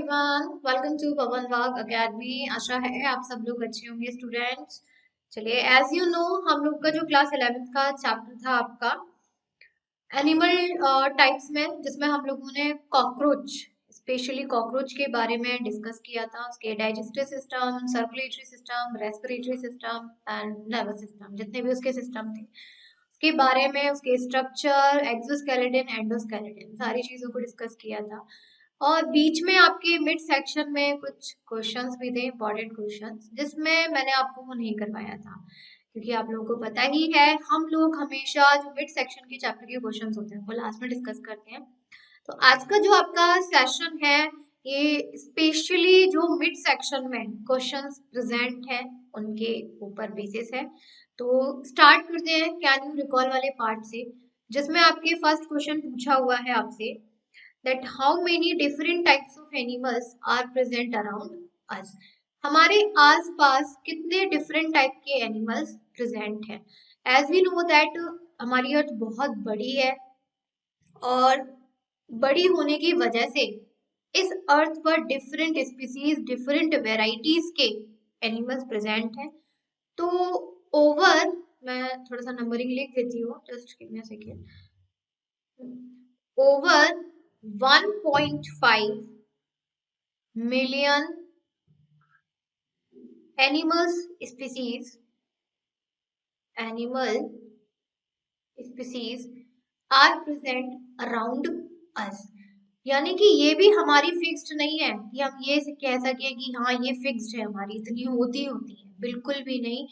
Everyone, welcome to पवन वाग academy. आशा है आप सब लोग अच्छे होंगे स्टूडेंट्स। चलिए, एज यू नो, हम लोग का जो क्लास 11th का चैप्टर था आपका एनिमल टाइप्स में, जिसमें हम लोगों ने कॉकरोच, स्पेशली कॉकरोच के बारे में डिस्कस किया था। उसके digestive system, circulatory system, respiratory system and nervous system, जितने भी उसके सिस्टम थे उसके बारे में, उसके स्ट्रक्चर, एक्सोस्केलेटन, एंडोस्केलेटन, सारी चीजों को डिस्कस किया था। और बीच में आपके मिड सेक्शन में कुछ क्वेश्चंस भी थे, इंपॉर्टेंट क्वेश्चंस, जिसमें मैंने आपको वो नहीं करवाया था, क्योंकि आप लोगों को पता ही है हम लोग हमेशा जो मिड सेक्शन के चैप्टर के क्वेश्चंस होते हैं वो लास्ट में डिस्कस करते हैं। तो आज का जो आपका सेशन है, ये स्पेशली जो मिड सेक्शन में क्वेश्चंस प्रेजेंट हैं उनके ऊपर बेसिस है। तो स्टार्ट करते हैं कैन यू रिकॉल वाले पार्ट से, जिसमें आपके फर्स्ट क्वेश्चन पूछा हुआ है आपसे that how many different types of animals are present around us। हमारे आसपास कितने डिफरेंट टाइप के एनिमल्स प्रेजेंट हैं। एज वी नो दैट हमारी अर्थ बहुत बड़ी है, और बड़ी होने की वजह से इस अर्थ पर डिफरेंट स्पीसीज, डिफरेंट वेराइटीज के एनिमल्स प्रेजेंट हैं। तो ओवर, मैं थोड़ा सा नंबरिंग लिख देती हूँ, just give me a second. Over 1.5 million animal species are present around us। यानी कि ये भी हमारी फिक्स्ड नहीं है कि हम ये कह सके कि हाँ ये फिक्स्ड है, हमारी इतनी होती है, बिल्कुल भी नहीं।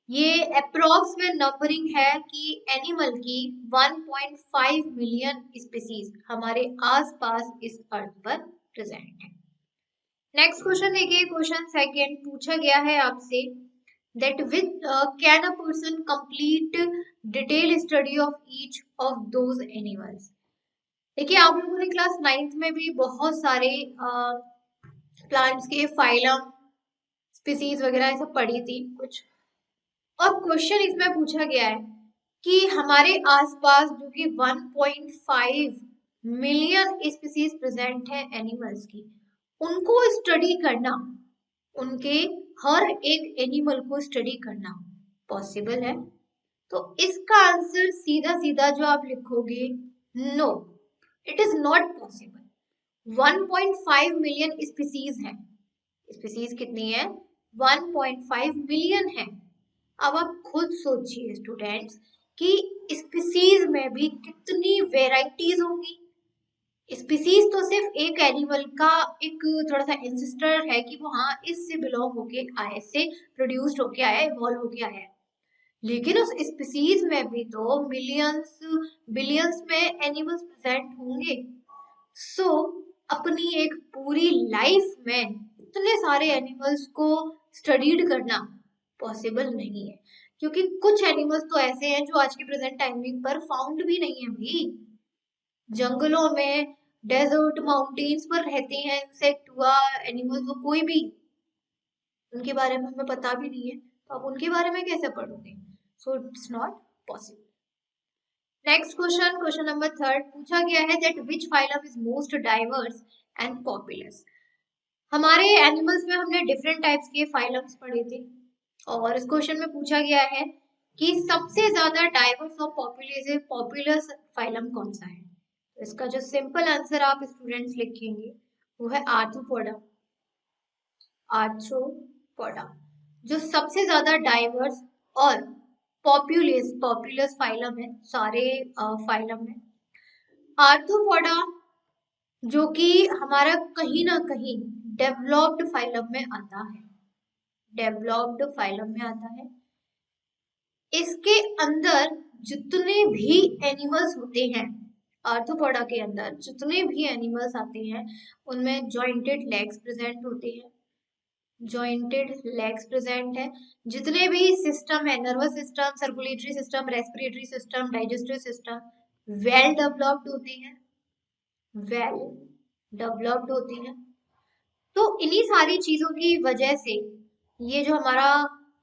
ये अप्रोक्स में नंबरिंग है कि एनिमल की 1.5 मिलियन स्पीसीज हमारे आसपास इस अर्थ पर प्रेजेंट है। नेक्स्ट क्वेश्चन देखिए, क्वेश्चन सेकंड पूछा गया है आपसे that with can a person complete detailed study of each of those animals। देखिए, आप लोगों ने क्लास 9th में भी बहुत सारे प्लांट्स के फाइलम, स्पीसीज वगैरह ये सब पढ़ी थी कुछ, और क्वेश्चन इसमें पूछा गया है कि हमारे आसपास जो कि 1.5 मिलियन स्पीसीज प्रेजेंट है एनिमल्स की, उनको स्टडी करना, उनके हर एक एनिमल को स्टडी करना पॉसिबल है। तो इसका आंसर सीधा सीधा जो आप लिखोगे, no, it is not possible. 1.5 million species है। स्पीसीज कितनी है? 1.5 मिलियन है। अब आप खुद सोचिए स्टूडेंट्स कि स्पीसीज में भी कितनी वेराइटीज होंगी। स्पीसीज तो सिर्फ एक एनिमल का एक थोड़ा सा एंसेस्टर है कि वो हाँ इससे बिलोंग होके आया, इससे प्रोड्यूस्ड होके आया, इवॉल्व होके आया है। लेकिन उस स्पीसीज में भी तो मिलियंस बिलियंस में एनिमल्स प्रेजेंट होंगे। सो अपनी एक पूरी लाइफ में इतने सारे एनिमल्स को स्टडीड करना पॉसिबल नहीं है, क्योंकि कुछ एनिमल्स तो ऐसे हैं जो आज के प्रेजेंट टाइमिंग पर फाउंड भी नहीं है भाई। जंगलों में, डेजर्ट, माउंटेन्स पर रहते हैं इंसेक्ट हुआ, एनिमल्स हुआ, कोई भी, उनके बारे में हमें पता भी नहीं है, तो आप उनके बारे में कैसे पढ़ोगे? So it's not possible. Next question, question number third पूछा गया है that which phylum is most diverse and populace. हमारे एनिमल्स में हमने डिफरेंट टाइप्स के फाइलम्स पढ़े थे, और इस क्वेश्चन में पूछा गया है कि सबसे ज्यादा डाइवर्स और पॉपुलस फाइलम कौन सा है। तो इसका जो सिंपल आंसर आप स्टूडेंट्स लिखेंगे वो है आर्थ्रोपोडा। आर्थ्रोपोडा जो सबसे ज्यादा डाइवर्स और पॉपुलस फाइलम है सारे फाइलम में। आर्थ्रोपोडा जो कि हमारा कहीं ना कहीं डेवलप्ड फाइलम में आता है, डेवलप्ड फाइलम में आता है। इसके अंदर जितने भी एनिमल्स होते हैं, आर्थ्रोपोडा के अंदर जितने भी एनिमल्स आते हैं उनमें जॉइंटेड लेग्स प्रेजेंट होते हैं, जॉइंटेड लेग्स प्रेजेंट है। जितने भी सिस्टम है, nervous system, circulatory system, respiratory system, digestive system, well developed होते हैं, वेल डेवलप्ड होती हैं। तो इन्हीं सारी चीजों की वजह से ये जो हमारा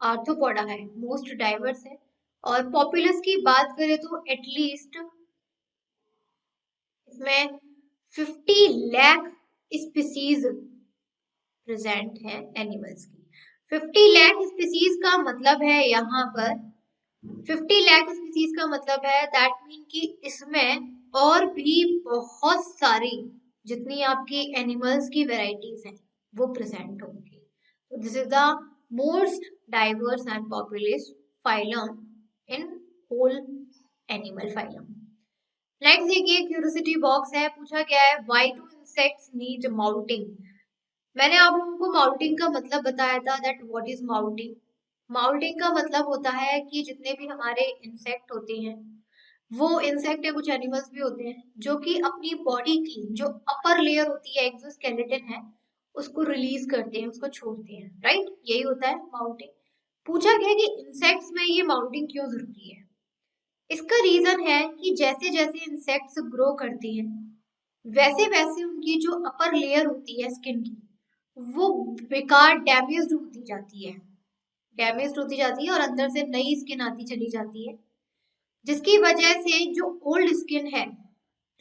आर्थ्रोपोडा है मोस्ट डाइवर्स है। और पॉपुलस की बात करें तो एटलीस्ट इसमें 50 लाख स्पीसीज प्रेजेंट है एनिमल्स की। 50 लाख स्पीसीज का मतलब है यहाँ पर 50 लाख स्पीसीज का मतलब है दैट मीन कि इसमें और भी बहुत सारी जितनी आपकी एनिमल्स की वेराइटीज हैं वो प्रेजेंट होंगी। तो this is the most diverse and populous phylum in whole animal phylum. Next देखिए क्यूरियोसिटी बॉक्स है, पूछा गया है why do insects need moulting. मैंने आप लोगों को माउटिंग का मतलब बताया था that what is moulting. Moulting का मतलब होता है कि जितने भी हमारे इंसेक्ट होते हैं वो इंसेक्ट है, कुछ एनिमल्स भी होते हैं जो कि अपनी बॉडी की जो अपर लेयर होती है एक्सोस्केलेटन है उसको रिलीज करते हैं, उसको छोड़ते हैं, राइट, यही होता है माउटिंग। पूछा गया कि इंसेक्ट्स में ये माउटिंग क्यों जरूरी है। इसका रीजन है कि जैसे जैसे इंसेक्ट्स ग्रो करती हैं वैसे वैसे उनकी जो अपर लेयर होती है स्किन की वो बेकार डैमेज होती जाती है, डैमेज होती जाती है और अंदर से नई स्किन आती चली जाती है, जिसकी वजह से जो ओल्ड स्किन है,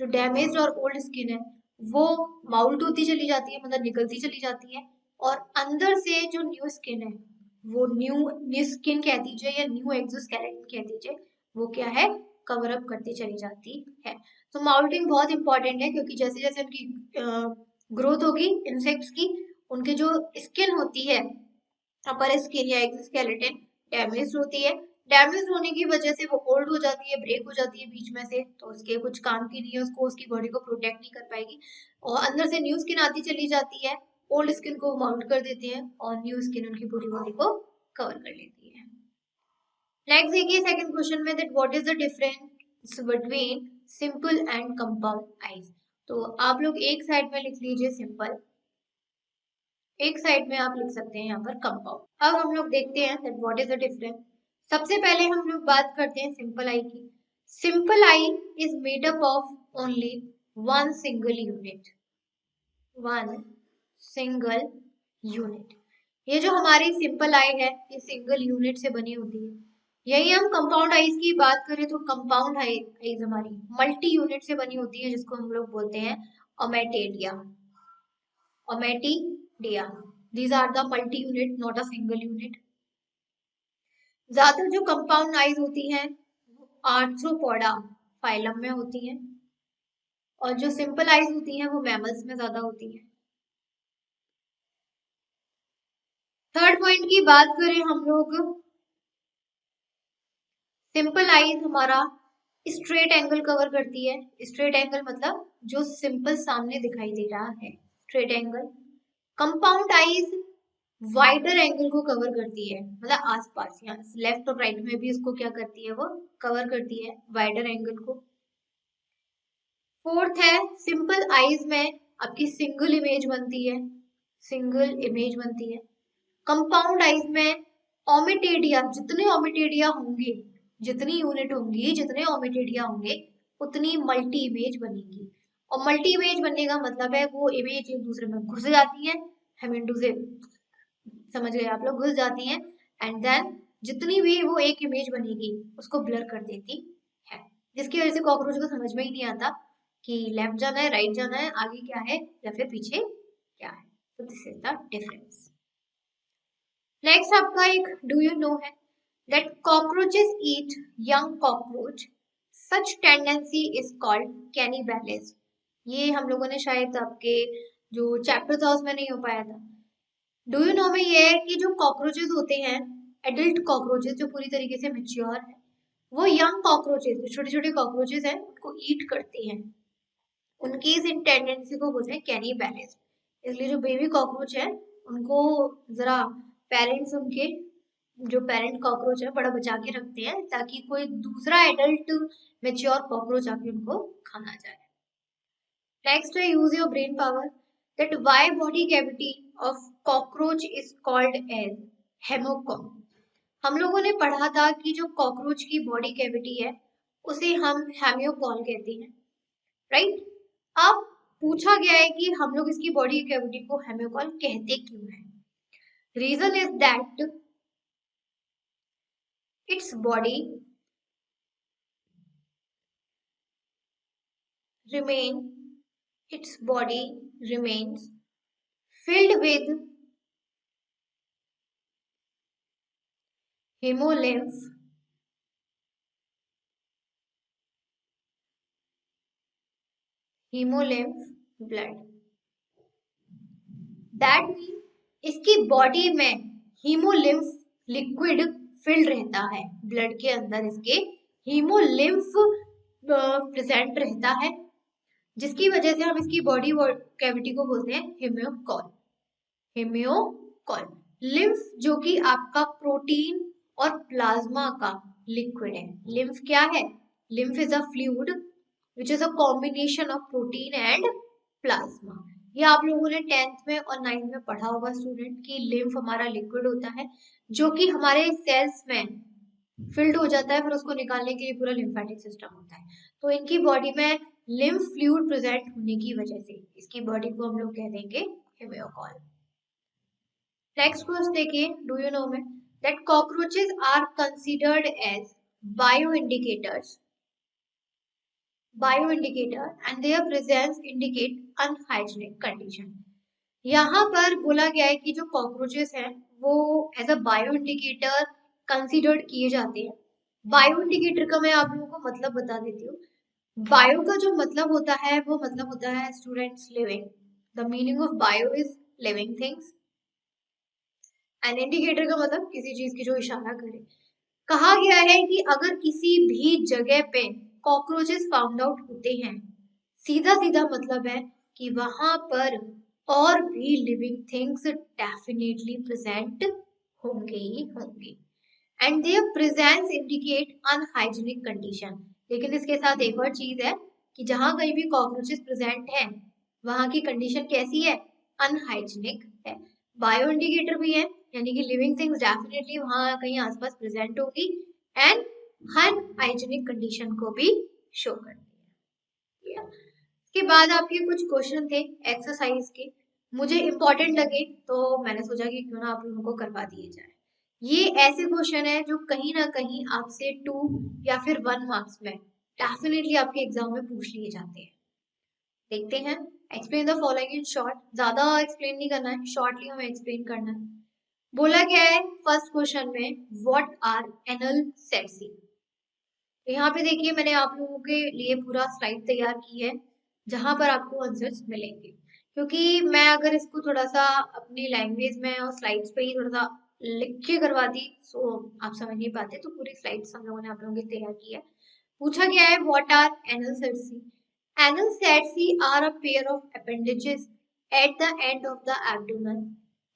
जो डैमेज और ओल्ड स्किन है वो माउल्ट होती चली जाती है, मतलब निकलती चली जाती है, और अंदर से जो न्यू स्किन है वो न्यू स्किन कह दीजिए या न्यू एक्सोस्केलेटन कह दीजिए, वो क्या है, कवर अप करती चली जाती है। तो माउल्टिंग बहुत इंपॉर्टेंट है क्योंकि जैसे जैसे उनकी ग्रोथ होगी इंसेक्ट्स की, उनके जो स्किन होती है अपर स्किन या एक्सोस्केलेटन डैमेज होती है, डैमेज होने की वजह से वो ओल्ड हो जाती है, ब्रेक हो जाती है बीच में से, तो उसके कुछ काम की नहीं है, उसको उसकी बॉडी को प्रोटेक्ट नहीं कर पाएगी और अंदर से न्यू स्किन आती चली जाती है, ओल्ड स्किन को माउंट कर देते हैं और न्यू स्किन उनकी पूरी बॉडी को कवर कर लेती है। नेक्स्ट देखिए सेकंड क्वेश्चन में that what is the difference between simple and compound eyes. तो आप लोग एक साइड में लिख लीजिए सिंपल, एक साइड में आप लिख सकते हैं यहाँ पर कंपाउंड। अब हम लोग देखते हैं that what is the difference. सबसे पहले हम लोग बात करते हैं सिंपल आई की। Simple I is made up of only one single unit, one single unit. ये जो हमारी सिंपल आई है ये सिंगल यूनिट से बनी होती है। यही हम कंपाउंड आईज की बात करें तो कंपाउंड आईज हमारी मल्टी यूनिट से बनी होती है जिसको हम लोग बोलते हैं ओमेटेडिया, ommatidia. These are the multi unit, not a single unit. ज्यादातर जो कंपाउंड आईज होती हैं आर्थ्रोपोडा फाइलम में होती हैं और जो सिंपल आईज होती हैं वो मैमल्स में ज्यादा होती हैं। थर्ड पॉइंट की बात करें हम लोग, सिंपल आईज हमारा स्ट्रेट एंगल कवर करती है। स्ट्रेट एंगल मतलब जो सिंपल सामने दिखाई दे रहा है, straight angle. Compound eyes wider angle को कवर करती है, मतलब आसपास यहाँ लेफ्ट और राइट में भी इसको क्या करती है, वो कवर करती है वाइडर एंगल को। फोर्थ है सिंपल आईज में आपकी सिंगल इमेज बनती है, सिंगल इमेज बनती है। कंपाउंड आईज में ओमिटेडिया, जितने ओमिटेडिया होंगे, जितनी यूनिट होंगी, जितने ओमिटेडिया होंगे उतनी मल्टी इमेज बनेगी। और मल्टी इमेज बनने का मतलब है वो इमेज एक दूसरे में घुस जाती है, हेमिंटू से समझ गए आप लोग, घुस जाती हैं एंड देन जितनी भी वो एक इमेज बनेगी उसको ब्लर कर देती है, जिसकी वजह से कॉकरोच को समझ में ही नहीं आता कि लेफ्ट जाना है, राइट जाना है, आगे क्या है या फिर पीछे क्या है। तो this is the difference. Next आपका एक डू यू नो है that cockroaches eat young cockroach, such tendency is called cannibalism. ये हम लोगों ने शायद आपके जो चैप्टर था उसमें नहीं हो पाया था। डू यू नो में ये है कि जो कॉकरोचेस होते हैं, एडल्ट कॉकरोचेस जो पूरी तरीके से मेच्योर है, वो यंग कॉकरोचेस जो छोटे छोटे कॉकरोचेस हैं उनको ईट करते हैं। उनकी इस टेंडेंसी को बोलते हैं कैनिबैलिज्म। इसलिए जो बेबी कॉकरोच है उनको जरा पेरेंट्स उनके जो पेरेंट कॉकरोच है बड़ा बचा के रखते हैं ताकि कोई दूसरा एडल्ट मेच्योर कॉकरोच आके उनको खा ना जाए। नेक्स्ट है use your brain power that why body cavity of cockroach is called as haemocoel. हम लोगों ने पढ़ा था कि जो कॉकरोच की बॉडी कैविटी है उसे हम हेमियोकॉल कहते हैं, राइट। अब पूछा गया है कि हम लोग इसकी बॉडी कैविटी को हेमियोकॉल कहते क्यों हैं। Reason is that its body remain its body remains filled with hemolymph, blood. That mean इसकी बॉडी में हीमोलिम्फ लिक्विड फिल्ड रहता है, ब्लड के अंदर इसके हीमोलिम्फ प्रेजेंट रहता है, जिसकी वजह से हम इसकी बॉडी कैविटी को बोलते हैं हेमियोकॉल। हेमियोकॉल लिम्फ जो कि आपका प्रोटीन और प्लाज्मा का लिक्विड है। लिम्फ क्या है? Lymph is a fluid which is a combination of protein and plasma. ये आप लोगों ने 10th में और 9th में पढ़ा होगा स्टूडेंट कि लिम्फ हमारा लिक्विड होता है जो कि हमारे सेल्स में फिल्ड हो जाता है, फिर उसको निकालने के लिए पूरा लिम्फेटिक सिस्टम होता है। तो इनकी बॉडी में लिम्फ फ्लूइड प्रेजेंट होने की वजह से इसकी बॉडी को हम लोग कह देंगे हेमियोकॉल। नेक्स्ट क्वेश्चन देखिए, डू यू नो में that cockroaches are considered as bio indicator and their presence indicate unhygienic condition. यहाँ पर बोला गया है कि जो कॉकरोचेस हैं वो as a bio indicator considered किए जाते हैं। बायो इंडिकेटर का मैं आप लोगों को मतलब बता देती हूँ। बायो का जो मतलब होता है वो मतलब होता है students living. The meaning of bio is living things and indicator का मतलब किसी चीज की जो इशारा करे। कहा गया है कि अगर किसी भी जगह पे कॉकरोचेस फाउंड आउट होते हैं, सीधा सीधा मतलब है कि वहां पर और भी लिविंग थिंग्स डेफिनेटली प्रेजेंट होंगे ही होंगे and their presence indicate unhygienic condition. लेकिन इसके साथ एक और चीज है कि जहां कहीं भी कॉकरोचेस प्रेजेंट हैं वहां की कंडीशन कैसी है? अनहाइजीनिक है। बायो इंडिकेटर भी है यानी कि लिविंग थिंग्स डेफिनेटली वहां कहीं आसपास प्रेजेंट होगी एंड अनहाइजीनिक कंडीशन को भी शो करती है। इसके बाद आपके कुछ क्वेश्चन थे एक्सरसाइज के, मुझे इंपॉर्टेंट लगे तो मैंने सोचा कि क्यों ना आप लोगों को करवा दिए जाए। ये ऐसे क्वेश्चन है जो कहीं ना कहीं आपसे 2 या फिर 1 मार्क्स में डेफिनेटली आपके एग्जाम में पूछ लिए जाते हैं। देखते हैं। Explain the following in short. ज्यादा एक्सप्लेन नहीं करना है, शॉर्टली हमें एक्सप्लेन करना है। बोला गया है फर्स्ट क्वेश्चन में व्हाट आर एनल सेट्सी। तो यहाँ पे देखिए मैंने आप लोगों के लिए पूरा स्लाइड तैयार की है जहां पर आपको आंसर्स मिलेंगे, क्योंकि मैं अगर इसको थोड़ा सा अपनी लैंग्वेज में और स्लाइड्स पे ही थोड़ा सा लिख के करवा दी तो आप समझ नहीं पाते, तो पूरी स्लाइड्स हम लोगों ने आप लोगों की तैयार की है। पूछा गया है what are anal cerci. Anal cerci are a pair of appendages at the end of the abdomen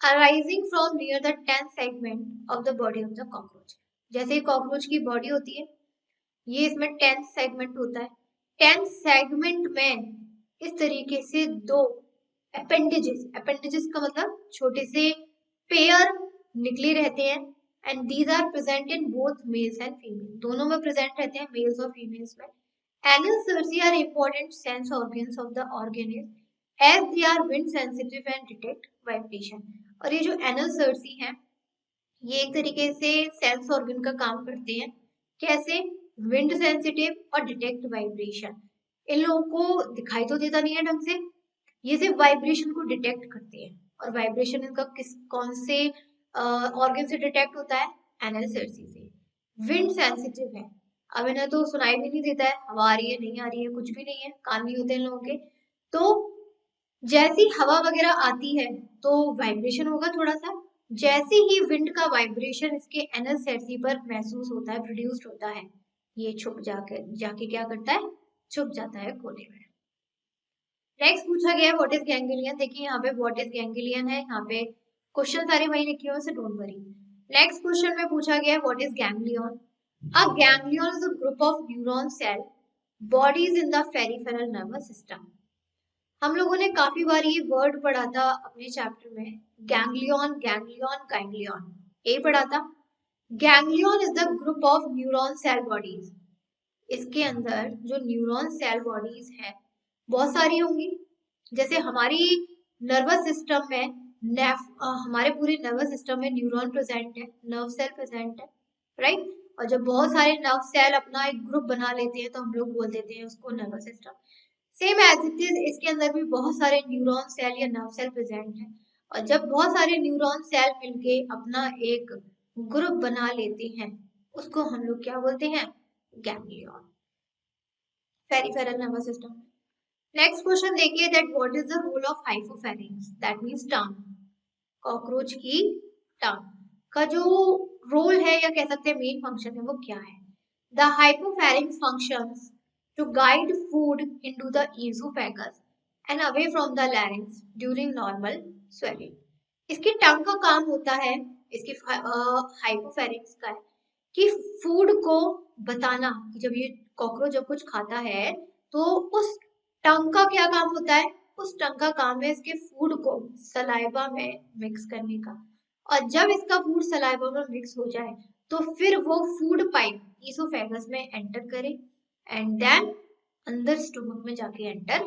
arising from near the 10th segment of the body of the cockroach. जैसे कॉकरोच की बॉडी होती है, ये इसमें 10th सेगमेंट होता है। 10th segment में इस तरीके से 2 अपेंडेजेस का मतलब छोटे से पेयर निकले रहते हैं and these are present in both males and female, दोनों में प्रेजेंट रहते हैं, मेल्स और फीमेल्स में। Anal cerci are important sense organs of the organism as they are wind sensitive and detect vibration. और ये जो एनल सर्सी हैं ये एक तरीके से सेंस ऑर्गन का काम करते हैं। कैसे? विंड सेंसिटिव और डिटेक्ट वाइब्रेशन। इन लोगों को दिखाई तो देता नहीं है ढंग से, ये सिर्फ वाइब्रेशन को डिटेक्ट करते हैं। और वाइब्रेशन इनका कौन से ऑर्गन से डिटेक्ट होता है? एनल सर्सी से। विंड सेंसिटिव है, अब इन्हें तो सुनाई भी नहीं देता है, हवा आ रही है नहीं आ रही है कुछ भी नहीं है, कान नहीं होते इन लोगों के। तो जैसी हवा वगैरह आती है तो वाइब्रेशन होगा थोड़ा सा, जैसे ही विंड का वाइब्रेशन इसके एनल सेट्सी पर महसूस होता है, प्रोड्यूस्ड होता है, ये छुप जाके क्या करता है? छुप जाता है कोने में। नेक्स्ट पूछा गया है व्हाट इज गैंग्लियन। देखिए यहाँ पे व्हाट इज गैंग्लियन है, यहाँ पे क्वेश्चन सारे वही लिखे हुए हैं, डोंट वरी। नेक्स्ट क्वेश्चन में पूछा गया है what is ganglion. A ganglion is a group of neuron cell bodies in the peripheral nervous system. हम लोगों ने काफी बार ये वर्ड पढ़ा था अपने चैप्टर में, गैंग्लियन गैंग्लियन गैंग्लियन, ये पढ़ा था। Ganglion is the group of neuron cell bodies. इसके अंदर जो न्यूरॉन सेल बॉडीज हैं बहुत सारी होंगी। जैसे हमारी नर्वस सिस्टम में हमारे पूरे नर्वस सिस्टम में न्यूरॉन प्रेजेंट है, नर्व सेल प्रेजेंट है, राइट। और जब बहुत सारे नर्व सेल अपना एक ग्रुप बना लेते हैं तो हम लोग बोल देते हैं उसको nervous system. Same as it is इसके अंदर भी बहुत सारे न्यूरॉन सेल या नर्व सेल प्रेजेंट है। और जब बहुत सारे न्यूरॉन सेल मिलके अपना एक ग्रुप बना लेते हैं उसको हम लोग क्या बोलते हैं? Ganglion, peripheral nervous system. Next question देखिए, that what is the role of hypopharynx, that means tongue, cockroach की टंग का जो रोल है या कह सकते हैं मेन फंक्शन है वो क्या है? The hypopharynx functions to guide food into the oesophagus and away from the larynx during normal swallowing. इसकी टंग का काम होता है, इसकी हाइपोफैरिंक्स का है कि फूड को बताना कि जब ये कॉकरोच जब कुछ खाता है तो उस टंग का क्या काम होता है? उस टंग का काम है इसके फूड को सलाइवा में मिक्स करने का, और जब इसका फूड सलाइवा में मिक्स हो जाए तो फिर वो फूड पाइप ईसोफेगस में एंटर करे एंड देन अंदर स्टोमक में जाके एंटर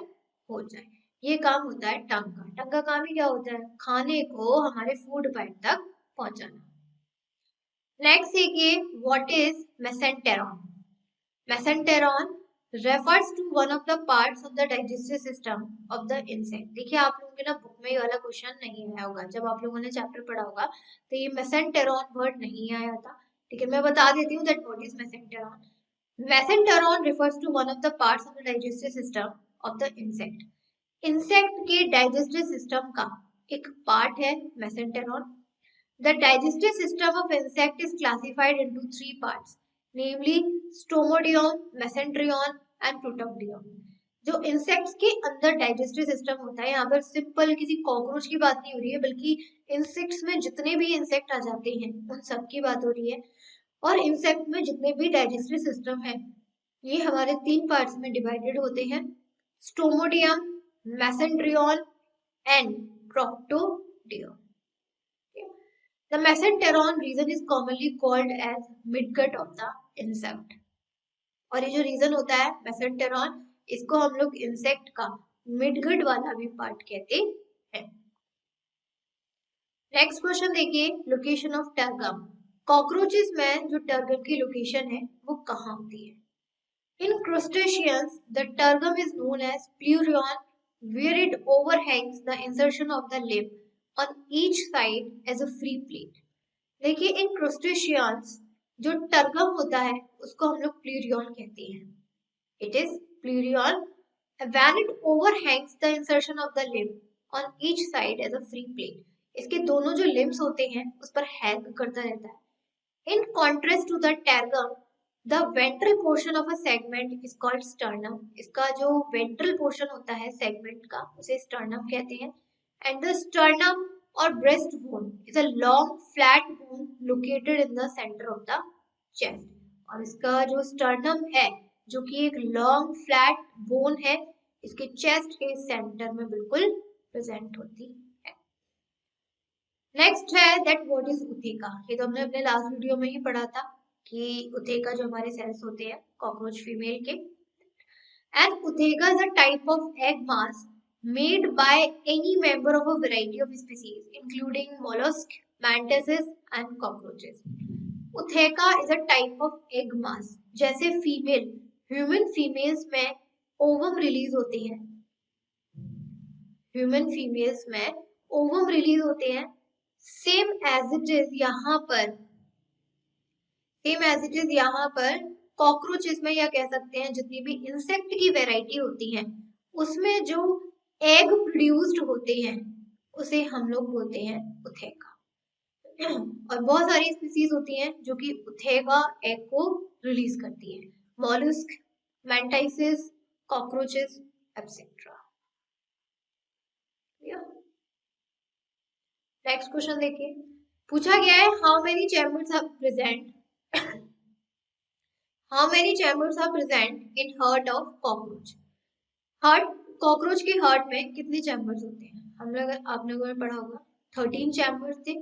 हो जाए। ये काम होता है टंग का। टंग का काम ही क्या होता है? खाने को हमारे फूड पाइप तक पहुंचाना। नेक्स्ट देखिए, what is mesenteron? Mesenteron refers to one of the parts of the digestive system of the insect। देखिए आप लोगों के ना बुक में ये वाला क्वेश्चन नहीं आया होगा, जब आप लोगों ने चैप्टर पढ़ा होगा तो ये मेसेंटेरॉन वर्ड नहीं आया था। ठीक है, मैं बता देती हूँ that what is mesenteron. Mesenteron refers to one of the parts of the digestive system of the insect। Insect के डाइजेस्टिव सिस्टम का एक पार्ट है मेसेंटेरॉन। The digestive system of insect is classified into three parts, namely stomodion, mesenterion and protodion। जो insects के अंदर digestive system होता है, यहाँ पर सिंपल किसी कॉकरोच की बात नहीं हो रही है, बल्कि इंसेक्ट्स में जितने भी इंसेक्ट आ जाते हैं उन सब की बात हो रही है। और इंसेक्ट में जितने भी डाइजेस्टिव सिस्टम है ये हमारे तीन पार्ट्स में डिवाइडेड होते हैं, stomodeum, मेसेंट्रियन and proctodeum. The mesenteron region is commonly called as midgut of the insect। और ये जो रीजन होता है मेसेंटेरॉन, इसको हम लोग इंसेक्ट का मिडगट वाला भी पार्ट कहते हैं। नेक्स्ट क्वेश्चन देखिए, लोकेशन ऑफ टर्गम। कॉकरोचेस में जो टर्गम की लोकेशन है वो कहाँ होती है? In crustaceans the tergum is known as pleuron where it overhangs the insertion of the limb on each side as a free plate। देखिए इन क्रूस्टेशियंस जो टर्गम होता है उसको हम लोग प्लूरियन कहते हैं। It is pleuron when it overhangs the insertion of the limb on each side as a free plate. इसके दोनों जो लिम्ब्स होते हैं उस पर हैंग करता रहता है। In contrast to the tergum, the ventral portion of a segment is called sternum. इसका जो वेंट्रल पोर्शन होता है सेगमेंट का उसे स्टर्नम कहते हैं। And the sternum or breast bone is a long flat bone located in the center of the chest। और इसका जो sternum है जो कि एक long flat bone है, इसके chest के सेंटर में बिल्कुल प्रेजेंट होती है। नेक्स्ट है दैट व्हाट इज उथेका। ये तो हमने अपने लास्ट वीडियो में ही पढ़ा था कि उथेका जो हमारे सेल्स होते हैं कॉकरोच फीमेल के। And ootheca is a type of egg mass made by any member of a variety of species, including mollusks, mantises, and cockroaches। Utheca is a type of egg mass। जैसे female human females में ovum release होते हैं, human females में ovum release होते हैं, same as it is यहाँ पर, same as it is यहाँ पर कॉकरोचेस में, या कह सकते हैं जितनी भी इंसेक्ट की वेराइटी होती है उसमें जो एग प्रोड्यूस्ड होते हैं उसे हम लोग बोलते हैं उथेका। और बहुत सारी स्पीसीज होती हैं जो कि उथेका एग को रिलीज करती है, mollusc, mantises, cockroaches etcetera. Next question देखिए, पूछा गया है how many chambers are present, how many chambers are present in heart of cockroach. Heart, cockroach के हार्ट में कितने चैम्बर्स होते हैं? हम लोग, आप लोगों ने पढ़ा होगा 13 चैम्बर्स थे।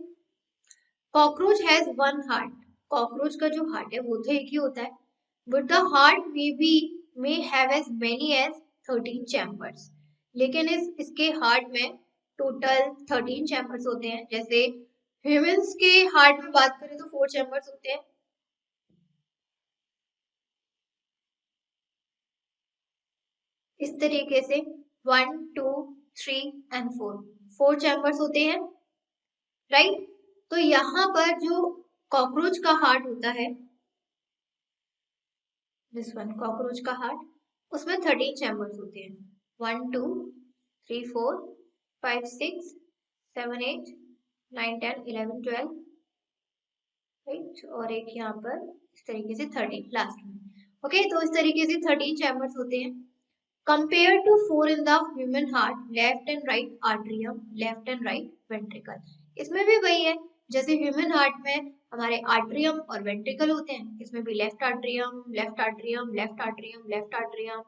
Cockroach has one heart, cockroach का जो हार्ट है वो तो एक ही होता है, but the heart may have as many as 13 chambers. लेकिन इसके हार्ट में टोटल 13 चैम्बर्स होते हैं। जैसे ह्यूमंस के हार्ट में बात करें तो 4 चैम्बर्स होते हैं। इस तरीके से 1 2 3 एंड 4 चैम्बर्स होते हैं, राइट। तो यहाँ पर जो कॉकरोच का हार्ट होता है दिस वन, कॉकरोच का हार्ट, उसमें 13 चैम्बर्स होते हैं, 1 2 3 4 5 6 7 8 9 10 11 12, राइट, और एक यहाँ पर इस तरीके से 13 लास्ट में। ओके, तो इस तरीके से 13 चैम्बर्स होते हैं compare to 4 in the human heart, left and right atrium, left and right ventricle. इसमें भी वही है, जैसे ह्यूमन हार्ट में हमारे आर्ट्रियम और वेंट्रिकल होते हैं, इसमें भी left atrium, left atrium, left atrium, left atrium,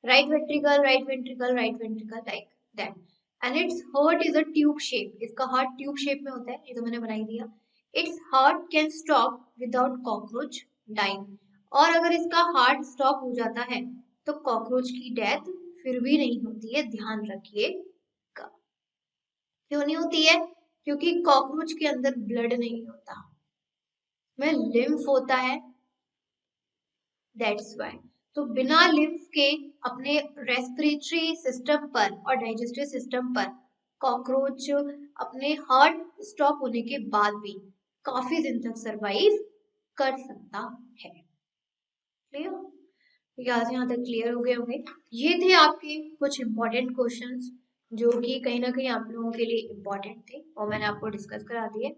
right ventricle, right ventricle, right ventricle, like that. And its heart is a tube shape, इसका हार्ट ट्यूब शेप में होता है, ये तो मैंने बनाई दिया। Its heart can stop without cockroach dying, और अगर इसका हार्ट स्टॉप हो जाता है तो कॉकरोच की डेथ फिर भी नहीं होती है, ध्यान रखिएगा। क्यों नहीं होती है? क्योंकि कॉकरोच के अंदर ब्लड नहीं होता, में लिम्फ होता है, दैट्स व्हाई। तो बिना लिम्फ के अपने रेस्पिरेटरी सिस्टम पर और डाइजेस्टिव सिस्टम पर कॉकरोच अपने हार्ट स्टॉप होने के बाद भी काफी दिन तक सरवाइव कर सकता है। क्लियर? यहाँ तक क्लियर हो गए होंगे। ये थे आपके कुछ इंपॉर्टेंट क्वेश्चंस जो कि कहीं ना कहीं आप लोगों के लिए इम्पोर्टेंट थे और मैंने आपको डिस्कस करा दिए।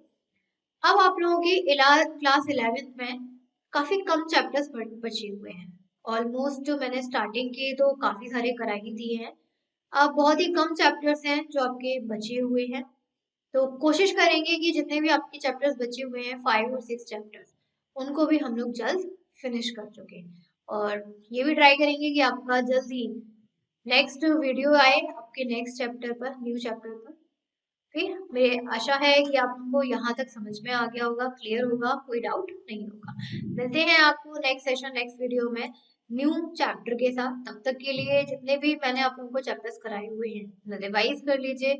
अब आप लोगों के क्लास 11th में काफी कम चैप्टर्स बचे हुए हैं, ऑलमोस्ट मैंने स्टार्टिंग के तो काफी सारे करा ही दिए हैं, अब बहुत ही कम चैप्टर्स हैं जो आपके बचे हुए हैं। तो कोशिश करेंगे कि जितने भी आपके चैप्टर्स बचे हुए हैं 5 और 6 चैप्टर्स, उनको भी हम लोग जल्द फिनिश कर चुके, और ये भी ट्राई करेंगे कि आपका जल्द ही नेक्स्ट वीडियो आए आपके नेक्स्ट चैप्टर पर, न्यू चैप्टर पर। फिर मेरी आशा है कि आपको यहाँ तक समझ में आ गया होगा, क्लियर होगा, कोई डाउट नहीं होगा। मिलते हैं आपको नेक्स्ट सेशन, नेक्स्ट वीडियो में न्यू चैप्टर के साथ। तब तक के लिए जितने भी मैंने आप लोगों को चैप्टर्स कराए हुए हैं रिवाइज कर लीजिए,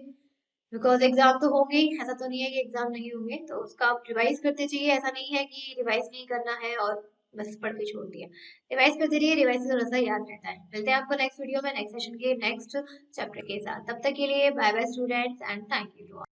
बिकॉज एग्जाम तो होंगे ही, ऐसा तो नहीं है कि एग्जाम नहीं होंगे, तो उसका आप रिवाइज करते चाहिए। ऐसा नहीं है कि रिवाइज नहीं करना है और बस पढ़ के छोड़ दिया, रिवाइज करते रहिए, रिवाइज से थोड़ा सा याद रहता है। मिलते हैं आपको नेक्स्ट वीडियो में नेक्स्ट सेशन के नेक्स्ट चैप्टर के साथ, तब तक के लिए bye bye students and thank you.